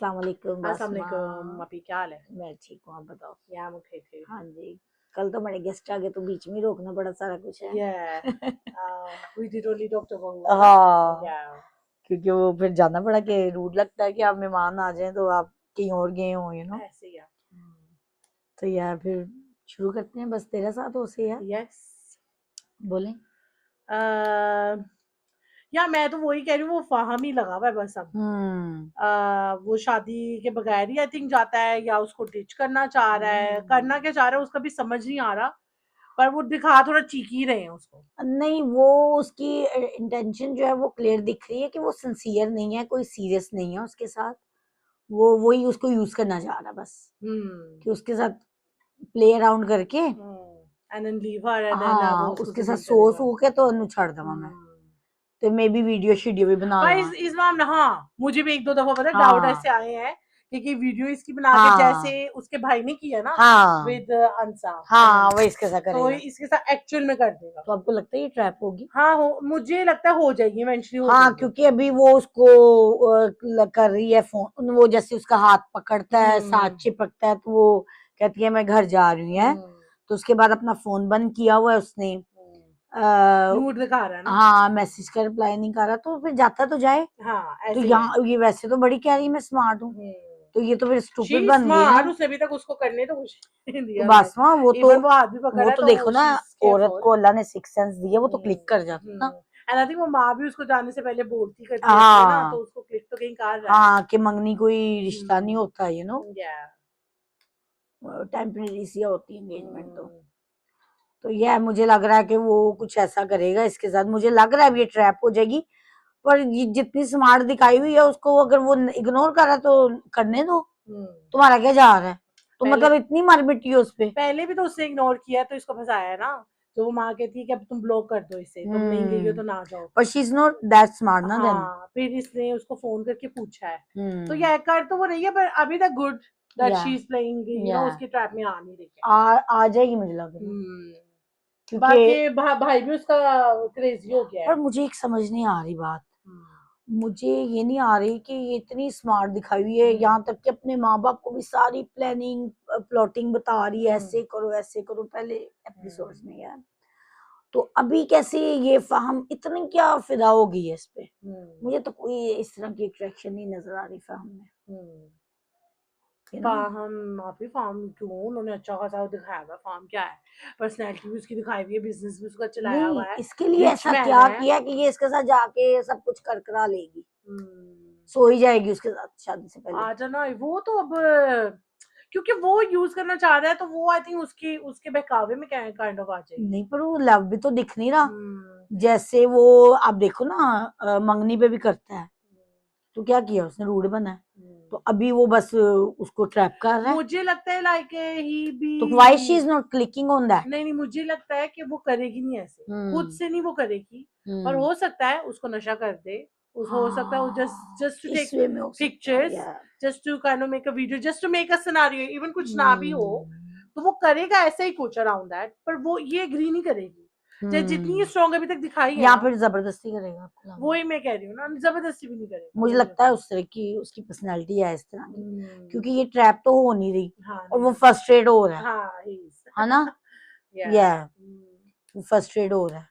अस्सलाम वालेकुम अस्सलाम बासमा। वालेकुम। अभी क्या हाल है? मैं ठीक हूँ, आप बताओ। या I'm okay too. हाँ जी, कल तो बड़े गेस्ट आ गए तो बीच में ही रोकना पड़ा सारा कुछ है। Yeah. We did only Dr. Wong, ना? हाँ, Yeah. क्योंकि वो फिर जाना पड़ा कि रूड लगता है कि आप मेहमान आ जाएं तो आप कहीं और गए हो ऐसे ही है। तो यार फिर शुरू करते हैं, बस तेरा साथ हो से यार। Yes. बोलें। या मैं तो वही कह रही हूँ, वो फाहम ही लगा हुआ है बस अब। वो शादी के बगैर ही आई थिंक जाता है, या उसको डिच करना चाह रहा है, करना क्या चाह रहा है उसका भी समझ नहीं आ रहा, पर वो दिखा थोड़ा चीकी रहे हैं उसको। नहीं, वो उसकी इंटेंशन जो है वो क्लियर दिख रही है कि वो सिंसियर नहीं है, कोई सीरियस नहीं है उसके साथ। वो वही उसको यूज करना चाह रहा है बस, कि उसके साथ प्ले अराउंड करके and then leave her and then वो हाँ उसको उसके साथ जलील सो करेगा। सू के तो उन्हें छड़ दवा मैं, तो मे भी वीडियो शीडियो भी बना पर लवा। इस मामले, हाँ मुझे भी एक दो दफा पता डाउट हाँ ऐसे आए हैं कि वीडियो इसकी बना के हाँ जैसे उसके भाई ने किया ना हाँ विद अंसा हाँ, अनंत, वो इसके साथ तो करेगा। इसके साथ एक्चुअल में कर देगा। तो आपको लगता है ये ट्रैप होगी? हाँ मुझे लगता है हो जाएगी, इवेंचुअली हो हाँ, जाएगी। क्योंकि अभी वो उसको कर रही है फोन, वो जैसे उसका हाथ पकड़ता है, साथ चिपकता है, तो वो कहती है मैं घर जा रही हूँ, तो उसके बाद अपना फोन बंद किया हुआ है उसने। नूड दिखा रहा है ना। हाँ, मैसेज का रिप्लाई नहीं कर रहा, तो फिर जाता तो जाए। हाँ तो ऐसे ही है। यहाँ ये वैसे तो बड़ी कह रही मैं स्मार्ट हूँ, तो ये तो फिर शी स्टूपिड बन गई ना। स्मार्ट, उसने अभी तक उसको करने तो कुछ नहीं तो दिया बस भाई। हाँ, इवन वो हाथ भी वो पकड़ा है तो तो देखो ना, शी इज औरत केयरफुल। को अल्लाह ने सिक्स सेंस दिया, वो तो क्लिक कर जाता ना। एंड आई थिंक वो माँ भी उसको जाने से पहले बोलती करती रहती है ना, तो हाँ उसको क्लिक तो कहीं कर रहा है। हाँ, कि मंगनी कोई रिश्ता नहीं होता, या टेम्परेरी सी होती है एंगेजमेंट। तो यह मुझे लग रहा है कि वो कुछ ऐसा करेगा इसके साथ, मुझे लग रहा है अब ये ट्रैप हो जाएगी। पर जितनी स्मार्ट दिखाई हुई है उसको, अगर वो इग्नोर कर रहा है तो करने दो, तुम्हारा क्या जा रहा है? तो पहले मतलब इतनी मार मिट्टी है उस पे। पहले भी तो उसने इग्नोर किया तो इसको फंसाया है ना। तो वो माँ कहती है कि अब तुम ब्लॉक कर दो इसे, तुम नहीं गई हो तो ना जाओ। पर she is not that smart ना देन। हाँ फिर इसने उसको फोन करके पूछा है, तो यह कर तो वो रही है, पर अभी तक गुड दैट या शी इज प्लेइंग, या उसकी ट्रैप में आ नहीं रही आ जाएगी मुझे लग रहा है, है। क्योंकि बाकी भाई भी उसका क्रेजी हो गया पर है। मुझे एक समझ नहीं आ रही बात, मुझे ये नहीं आ रही कि ये इतनी स्मार्ट दिखाई हुई है, यहाँ तक कि अपने माँ बाप को भी सारी प्लानिंग प्लॉटिंग बता रही है, ऐसे करो पहले एपिसोड्स में यार। तो अभी कैसे ये फाहम इतनी क्या फिदा हो गई है इस पे? मुझे तो कोई इस तरह की अट्रैक्शन नहीं नजर आ रही फाहम में। फार्म आप ही फार्म क्यों, उन्होंने अच्छा खासा दिखाया हुआ फार्म क्या है, पर्सनैलिटी भी उसकी दिखाई हुई है, बिजनेस भी उसका चलाया नहीं, हुआ है, इसके लिए रिच ऐसा मैन क्या है। किया कि ये इसके साथ जाके सब कुछ कर करा लेगी, सो ही जाएगी उसके साथ शादी से पहले। आ जाना वो तो अब, क्योंकि वो यूज करना चाह रहा है तो वो आई थिंक उसकी उसके बहकावे में काइंड ऑफ आ जाएगी। नहीं, पर वो लव भी तो दिख नहीं रहा, जैसे वो आप देखो ना, मंगनी पे भी करता है, तो क्या किया उसने, रूड बना है। तो अभी वो बस उसको ट्रैप कर रहा है, मुझे लगता है लाइक ही बी, तो why she is not clicking on that? नहीं मुझे लगता है कि वो करेगी नहीं ऐसे, खुद से नहीं वो करेगी, पर हो सकता है उसको नशा कर दे, हो सकता है वो जस्ट टू टेक इस वे में हो सकता है पिक्चर्स, यार। Just to kind of make a video, just to make a scenario, even कुछ ना भी हो तो वो करेगा ऐसा ही कुछ अराउंड दैट, पर वो ये एग्री नहीं करेगी, चाहे जितनी स्ट्रॉन्ग अभी तक दिखाई है या ना। फिर जबरदस्ती करेगा आपको लग रहा है? वही मैं कह रही हूँ ना, जबरदस्ती भी नहीं करेगा मुझे मुझे लगता है लगता उस तरह की उसकी पर्सनैलिटी है इस तरह की, है। क्योंकि ये ट्रैप तो हो नहीं रही, हाँ और वो नहीं, फ्रस्ट्रेट हो रहा हाँ ही है ना? या या वो फ्रस्ट्रेट हो रहा है,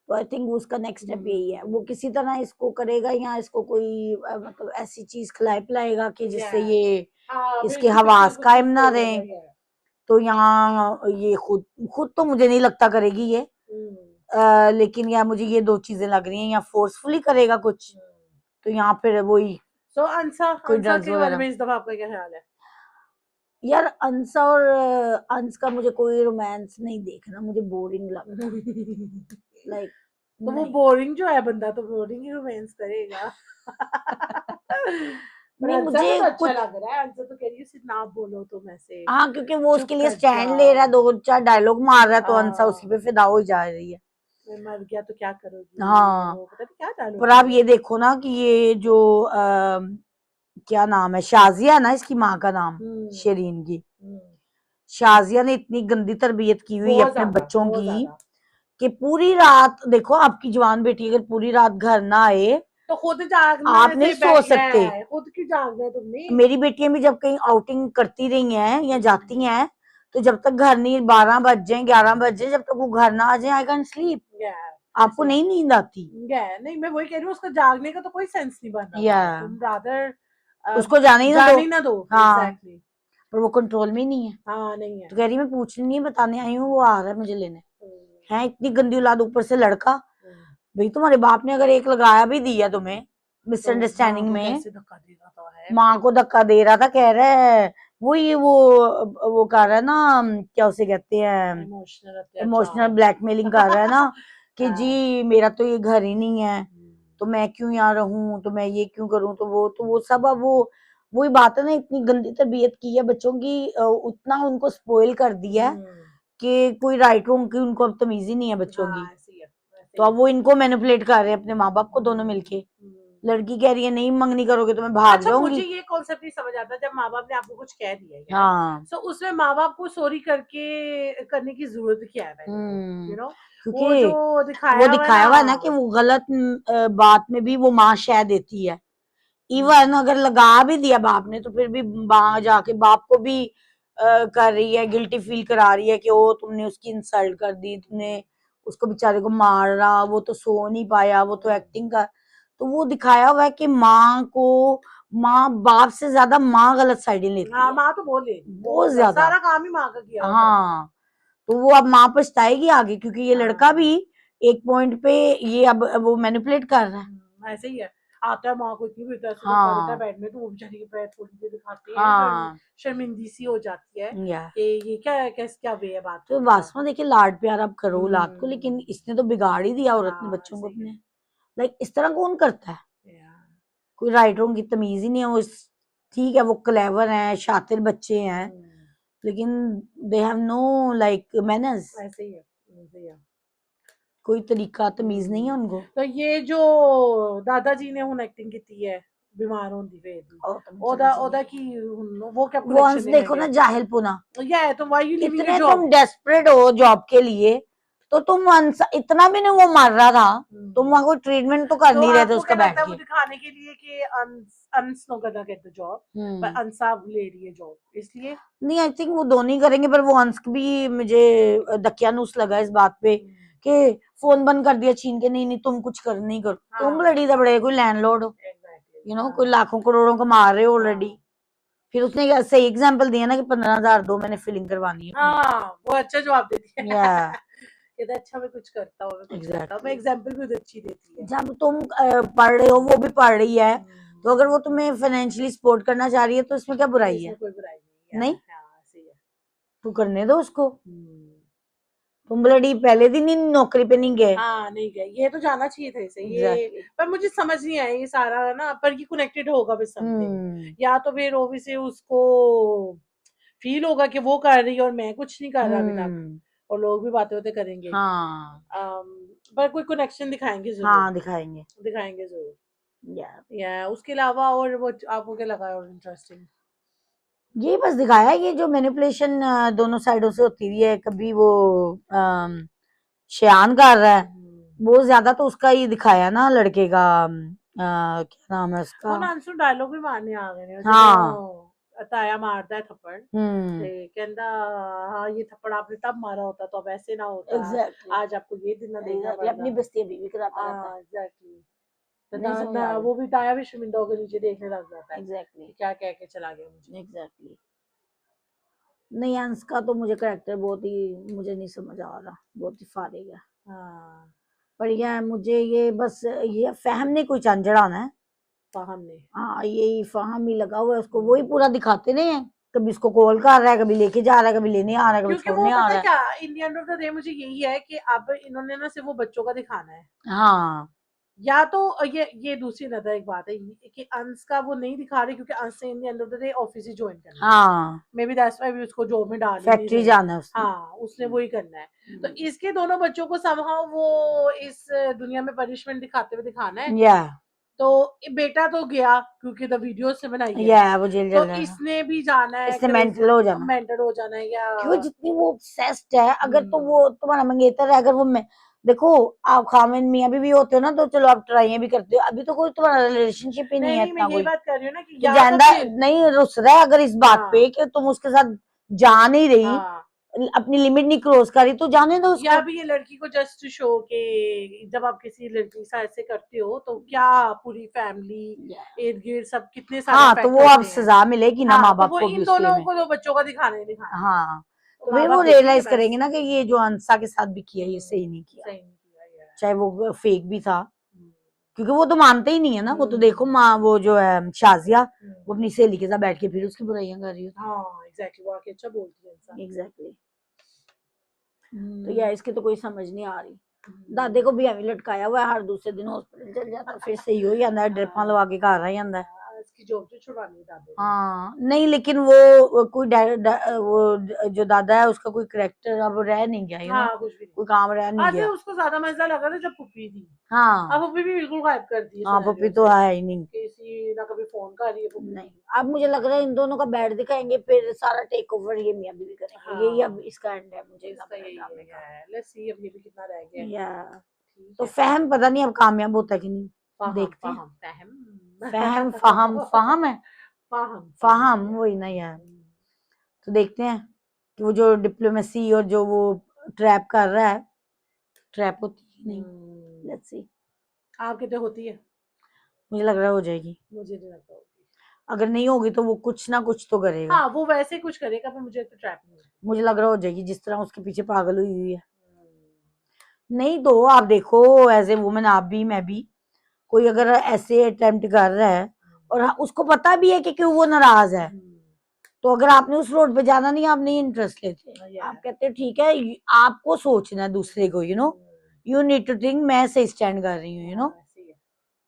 तो आई थिंक उसका नेक्स्ट स्टेप यही है, वो किसी तरह इसको करेगा, या इसको कोई मतलब ऐसी चीज खिलाए पिलाएगा कि जिससे ये फिर इसके इसकी हवास पिक्चर्स कायम उसमें ना सेव हो रहे। गई है। तो यहाँ ये खुद खुद तो मुझे नहीं लगता करेगी ये, लेकिन यार मुझे ये दो चीजें लग रही हैं, या फोर्सफुली करेगा कुछ, तो यहाँ फिर वही सो अंसा कोई अंसा ड्रग्स के बारे वगैरह। में इस दफा आपका क्या ख्याल है? यार अंसा और अंश का मुझे कोई रोमांस नहीं देखना, मुझे बोरिंग लगता है, लाइक तो वो नहीं। बोरिंग जो है, बंदा तो बोरिंग ही रोमांस करेगा। पर नहीं, अंसा मुझे को तो अच्छा कुछ, लग रहा है, अंसा तो कह रही है सिर्फ ना बोलो तुम ऐसे, हाँ क्योंकि वो चुप उसके लिए कर स्टैंड ले रहा है, जाओ, दो चार डायलॉग मार रहा है, तो अंसा उसी पे फिदा हो जा रही है। मैं मर गया तो क्या करोगी, और हाँ, वो पता नहीं क्या डायलॉग पर था आप वो। ये देखो ना कि ये जो क्या नाम है, शाजिया है ना इसकी माँ का नाम, शरीन की, शाजिया ने इतनी गंदी तरबियत की हुई है बहुत अपने ज्यादा बच्चों बहुत की ज्यादा। कि पूरी रात देखो, आपकी जवान बेटी अगर पूरी रात घर ना आए तो खुद जागना आप ऐसे नहीं ही सो बैठना सकते। है, खुद की जागना है तुमने। मेरी बेटियां भी जब कहीं आउटिंग करती रही हैं या जाती हैं, तो जब तक घर नहीं 12 बज जाए 11 बज जाए, जब तक वो घर ना आ जाए आई कैन स्लीप। आपको ऐसे नहीं नींद आती? नहीं, मैं वही कह रही हूँ, उसका जागने का तो कोई सेंस नहीं बन रहा या था, तुम रादर उसको जाने ही ना दो। जाने ही ना दो। हाँ, एग्जैक्टली। पर वो कंट्रोल में ही नहीं है। हाँ नहीं है। तो कह रही मैं पूछने नहीं बताने आई हूँ, वो आ रहा है मुझे लेने। हम्म, है इतनी गंदी औलाद, ऊपर से लड़का। हम्म। भाई तुम्हारे बाप ने अगर एक लगाया भी दिया तुम्हें तो मिसअंडरस्टैंडिंग माँ को में, कैसे धक्का दे रहा था है। माँ को धक्का दे रहा था, कह रहा है वो ये वो कर रहा है ना, क्या उसे कहते हैं, इमोशनल इमोशनल अत्याचार। ब्लैकमेलिंग कर रहा है ना कि हाँ, जी मेरा तो ये घर ही नहीं है, हम्म, तो मैं क्यों यहाँ रहूं, तो मैं ये क्यों करूं, तो वो सब अब वो वही बात है ना, इतनी गंदी तरबियत की है बच्चों की, उतना उनको स्पॉइल कर दिया है हम्म, कि कोई राइट रॉन्ग की उनको अब तमीज ही नहीं है बच्चों की। हाँ ऐसे ही है, तो वैसे ही अब है। वो इनको मैनिपुलेट कर रहे हैं अपने माँ बाप को दोनों मिलके। हम्म। लड़की कह रही है नहीं मंगनी करोगे तो मैं भाग अच्छा, मुझे जाऊंगी। ये कॉन्सेप्ट नहीं समझ आता, जब माँ बाप ने आपको कुछ कह दिया है हाँ। तो उसमें माँ बाप को सॉरी करके करने की जरूरत क्या है पहले तो, वो क्योंकि जो वो दिखाया हुआ है दिखाया हुआ है ना कि ना। वो गलत बात में भी वो माँ शह देती है। इवन हम्म, अगर लगा भी दिया बाप ने, तो फिर भी माँ जाके बाप को भी कर रही है, गिल्टी फील करा रही है कि ओ तुमने उसकी इंसल्ट कर दी, तुमने उसको बेचारे को मारा, वो तो सो नहीं पाया, वो तो एक्टिंग कर। तो वो दिखाया हुआ है कि माँ को, माँ बाप से ज्यादा माँ गलत साइडें लेती हाँ है, माँ तो बोले बहुत बहुत ज्यादा, ज्यादा। सारा काम ही माँ का किया होता है। हाँ, तो वो अब माँ पछताएगी आगे, क्योंकि ये लड़का हाँ, भी एक पॉइंट पे ये अब वो मैनिपुलेट कर रहा है। ऐसे ही है। आता है माँ को इतनी भी ऐसे धक्का देता है हाँ बेड में, तो वो बेचारी के पैर थोड़ी देर दिखाते हैं, फिर हाँ शर्मिंदी सी हो जाती है या कि ये क्या है, कैसे क्या वे है बात तो करने का। वास्तव में देखिए, लाड प्यार आप करो औलाद को, लेकिन हम्म, इसने तो बिगाड़ ही दिया औरत ने हाँ बच्चों को ऐसे ही अपने। लाइक इस तरह कौन करता है? है यार। कोई राइट रॉन्ग की तमीज ही नहीं है। ठीक है वो क्लेवर हैं, शातिर बच्चे हैं, हम्म, लेकिन they have know like manners. ऐसे ही है, ऐसे ही है। कोई तरीका तमीज नहीं है हम्म, उनको। तो ये जो दादाजी ने हुन एक्टिंग की है बीमार होंदी वे दी, और तुम ओदा समझ ओदा नहीं। की वो क्या वो अंश कनेक्शन देखो है? ना, जाहिल पुना। या तो व्हाई यू लिविंग योर इतने तुम जॉब। डेस्परेट हो जॉब के लिए, तो तुम इतना भी नहीं, वो मर रहा था, तुम वहां कोई ट्रीटमेंट तो कर तो नहीं रहे थे आपको उसका क्या बैठ लगता है वो के। दिखाने के लिए कि अंस नो गदा गेट द जॉब, पर हम्म अंसाब ले रही है जॉब इसलिए। नहीं, आई थिंक वो दोनों ही करेंगे, पर वो अंश भी मुझे दकियानुस लगा इस बात पे कि फोन बंद कर दिया छीन के, नहीं नहीं तुम कुछ कर नहीं करो, तुम हाँ लड़ी दबड़े कोई लैंडलॉर्ड हो, एग्जैक्टली, कोई हाँ लाखों करोड़ों का मार रहे हो ऑलरेडी। हाँ फिर उसने सही एग्जाम्पल दिया ना कि 15,000 दो, मैंने फिलिंग करवानी है अपनी। हाँ, वो अच्छा जवाब देती है। या कहता है, अच्छा मैं कुछ करता हूँ, मैं कुछ करता हूँ, मैं एग्जैक्टली। एग्जाम्पल भी अच्छी देती है। जब तुम पढ़ रहे हो, वो भी पढ़ रही है, तो हम्म, अगर वो तुम्हें फाइनेंशियली सपोर्ट करना चाह रही है, तो इसमें क्या नहीं बुराई इसमें है? कोई बुराई नहीं है, नहीं, हाँ सही है। तू करने दो उसको। हम्म, तुम ब्लडी पहले दिन ही नौकरी पे नहीं गए। हाँ नहीं गए, ये तो जाना चाहिए था इसे ये, एग्जैक्टली। पर मुझे समझ नहीं आया ये सारा ना, पर ये कनेक्टेड होगा विद समथिंग, हम्म या तो फिर ओबीसी उसको फील होगा कि वो कर रही है और मैं कुछ नहीं कर रहा अभी तक, हम्म और लोग भी बातें होते करेंगे। हाँ पर कोई कनेक्शन दिखाएंगे जरूर, हाँ दिखाएंगे। दिखाएंगे जरूर। यार या उसके अलावा और वो आपको क्या लगा और इंटरेस्टिंग? ये बस दिखाया है, ये जो मैनिपुलेशन दोनों साइडों से होती हुई है, कभी वो शयान कर रहा है, बहुत ज्यादा तो उसका ही दिखाया ना, लड़के का क्या नाम है उसका। ਹੁਣ ਅੰਸ਼ੂ ਡਾਇਲੋਗ ਵੀ ਮਾਰਨੇ ਆ ਗਏ ਨੇ हाँ ਜਦੋਂ ਤਾਇਆ ਮਾਰਦਾ ਹੈ ਥੱਪੜ, हम्म ਤੇ कहता हाँ ये थप्पड़ आपने तब मारा होता तो अब ऐसे ना होता, एग्जैक्टली। आज आपको ये दिन ना देखना एग्जैक्टली पड़ता। अपनी बस्ती अभी भी कराता रहता है। हाँ एग्जैक्टली। तो नहीं समझ आ रही। वो भी ताया भी शर्मिंदा होकर नीचे देखने लग जाता है एग्जैक्टली कि क्या कह के चला गया मुझे। एग्जैक्टली। नहीं, अंश का तो मुझे करेक्टर बहुत ही, मुझे नहीं समझ आ रहा, बहुत ही फारिग है। हाँ पर यह मुझे ये बस ये फहम ने कोई चंचड़ाना है। फाहम ने। हाँ यही फहम ही लगा हुआ है उसको, वही पूरा दिखाते नहीं है, कभी इसको कॉल कर रहा है, कभी लेके जा रहा है, कभी लेने आ रहा है, कभी क्योंकि वो छोड़ने आ पता रहा है है। क्या, in the end of the day मुझे यही है कि अब इन्होंने ना सिर्फ वो बच्चों का दिखाना है, हाँ या तो ये दूसरी नजर एक बात है कि अंश का वो नहीं दिखा रहे क्योंकि अंश ने in the end of the day office he join करना है, हाँ मे बी दैट्स व्हाई भी उसको जॉब में डाल ही नहीं फैक्ट्री रहे। जाना है उसने। हाँ उसने वही करना है, तो इसके दोनों बच्चों को समहाउ वो इस दुनिया में पनिशमेंट दिखाते हुए दिखाना है। या तो बेटा तो गया क्योंकि द वीडियो से बनाई है, या वो जेल तो चल रहा है, इसने भी जाना है, इससे क्रेजी मेंटल हो जाना। मेंटल हो जाना है या क्यों जितनी वो ऑब्सेस्ड है, अगर तो हम्म, वो तुम्हारा मंगेतर है, अगर वो देखो आप खामिन मियाँ भी होते हो ना, तो चलो आप ट्राई भी करते हो, अभी तो कोई तुम्हारा रिलेशनशिप ही नहीं नहीं है नहीं, मैं इतना ये कोई बात कर रही हूँ ना कि कि या तो ज्यादा फिर नहीं रुस रहा है अगर इस बात हाँ पे कि तुम उसके साथ जा नहीं रही, हाँ, अपनी लिमिट नहीं क्रॉस करी, तो जाने दो या उसको। भी ये लड़की को जस्ट शो के जब आप किसी लड़की से ऐसे करते हो तो क्या पूरी फैमिली इर्द गिर्द सब कितने सारे हाँ तो इफेक्ट वो अब होते हैं। सजा मिलेगी ना माँ हाँ, तो बाप वो को भी इन उसके दोनों में। को तो बच्चों का दिखाने दिखाना है, हाँ तो तो माँ फिर वो बाप देखेंगे रियलाइज बस। करेंगे ना कि ये जो अंसा के साथ भी किया ये सही नहीं किया, सही नहीं किया यार। चाहे वो फेक भी था, हम्म, क्योंकि वो तो मानते ही नहीं है ना। वो तो देखो माँ वो जो है शाजिया, वो अपनी सहेली के साथ बैठ के फिर उसकी बुराइयां कर रही है। हाँ एग्जैक्टली, वो आके अच्छा बोलती है इंसान। एग्जैक्टली। तो यार इसकी तो कोई समझ नहीं आ रही। दादे को भी एवं लटकाया हुआ है, हर दूसरे दिन हॉस्पिटल चल जाता, फिर सही हो जाता है, ड्रिपां लगा के घर आ जाता है। इसकी जॉब जो छुड़वानी है दादे ने। हाँ नहीं लेकिन वो कोई वो जो दादा है उसका कोई करेक्टर अब रह नहीं गया, हाँ कुछ भी नहीं। कोई काम रह नहीं आज गया। उसको ज्यादा मजा लगा था जब पुप्पी थी। हाँ अब पुप्पी भी बिल्कुल गायब कर दी है हाँ पप्पी सिनेरियो तो से। है ही नहीं। किसी ना कभी फोन कर रही है पुप्पी। नहीं अब मुझे लग रहा है इन दोनों का बैठ दिखाएंगे, फिर सारा टेक ओवर ये मियां बीवी करेंगे। हाँ, यही अब इसका एंड है, मुझे इसका लग रहा है यही ड्रामे का। है। लेट्स सी अब ये भी कितना रह गया है। या ठीक तो है। फहम पता नहीं अब कामयाब होता है कि नहीं, फाहम देखते हैं। फाहम फहम फहम फहम फहम है, फाहम फहम वही ना यार। तो देखते हैं कि वो जो डिप्लोमेसी और जो वो ट्रैप कर रहा है, ट्रैप होती है कि नहीं। Let's see. आप कितने होती है? मुझे लग रहा है हो जाएगी, मुझे नहीं लगता होगी। अगर नहीं होगी तो वो कुछ ना कुछ तो करेगा। हाँ वो वैसे कुछ करेगा पर मुझे तो ट्रैप नहीं होगी। मुझे लग रहा हो जाएगी, जिस तरह उसके पीछे पागल हुई हुई है। नहीं तो आप देखो एज ए वुमेन, आप भी मैं भी, कोई अगर ऐसे अटेम्प्ट कर रहा है और उसको पता भी है कि क्यों वो नाराज है, तो अगर आपने उस रोड पे जाना नहीं, आप नहीं इंटरेस्ट लेते, आप कहते ठीक है, आपको सोचना है दूसरे को, यू नीड टू थिंक मैं सही स्टैंड कर रही हूँ,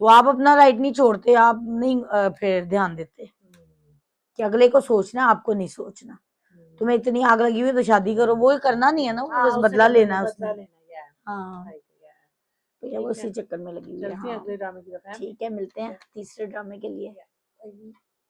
तो आप अपना राइट नहीं छोड़ते, आप नहीं फिर ध्यान देते कि अगले को सोचना है, आपको नहीं सोचना। तुम्हें इतनी आग लगी हुई तो शादी करो, वो करना नहीं है ना, वो बस बदला लेना है उसने। हाँ तो या वो ठीक है, इसी चक्कर में लगी हुई है। चलते हैं हाँ अगले ड्रामे की तरफ। ठीक है, मिलते हैं तीसरे ड्रामे के लिए।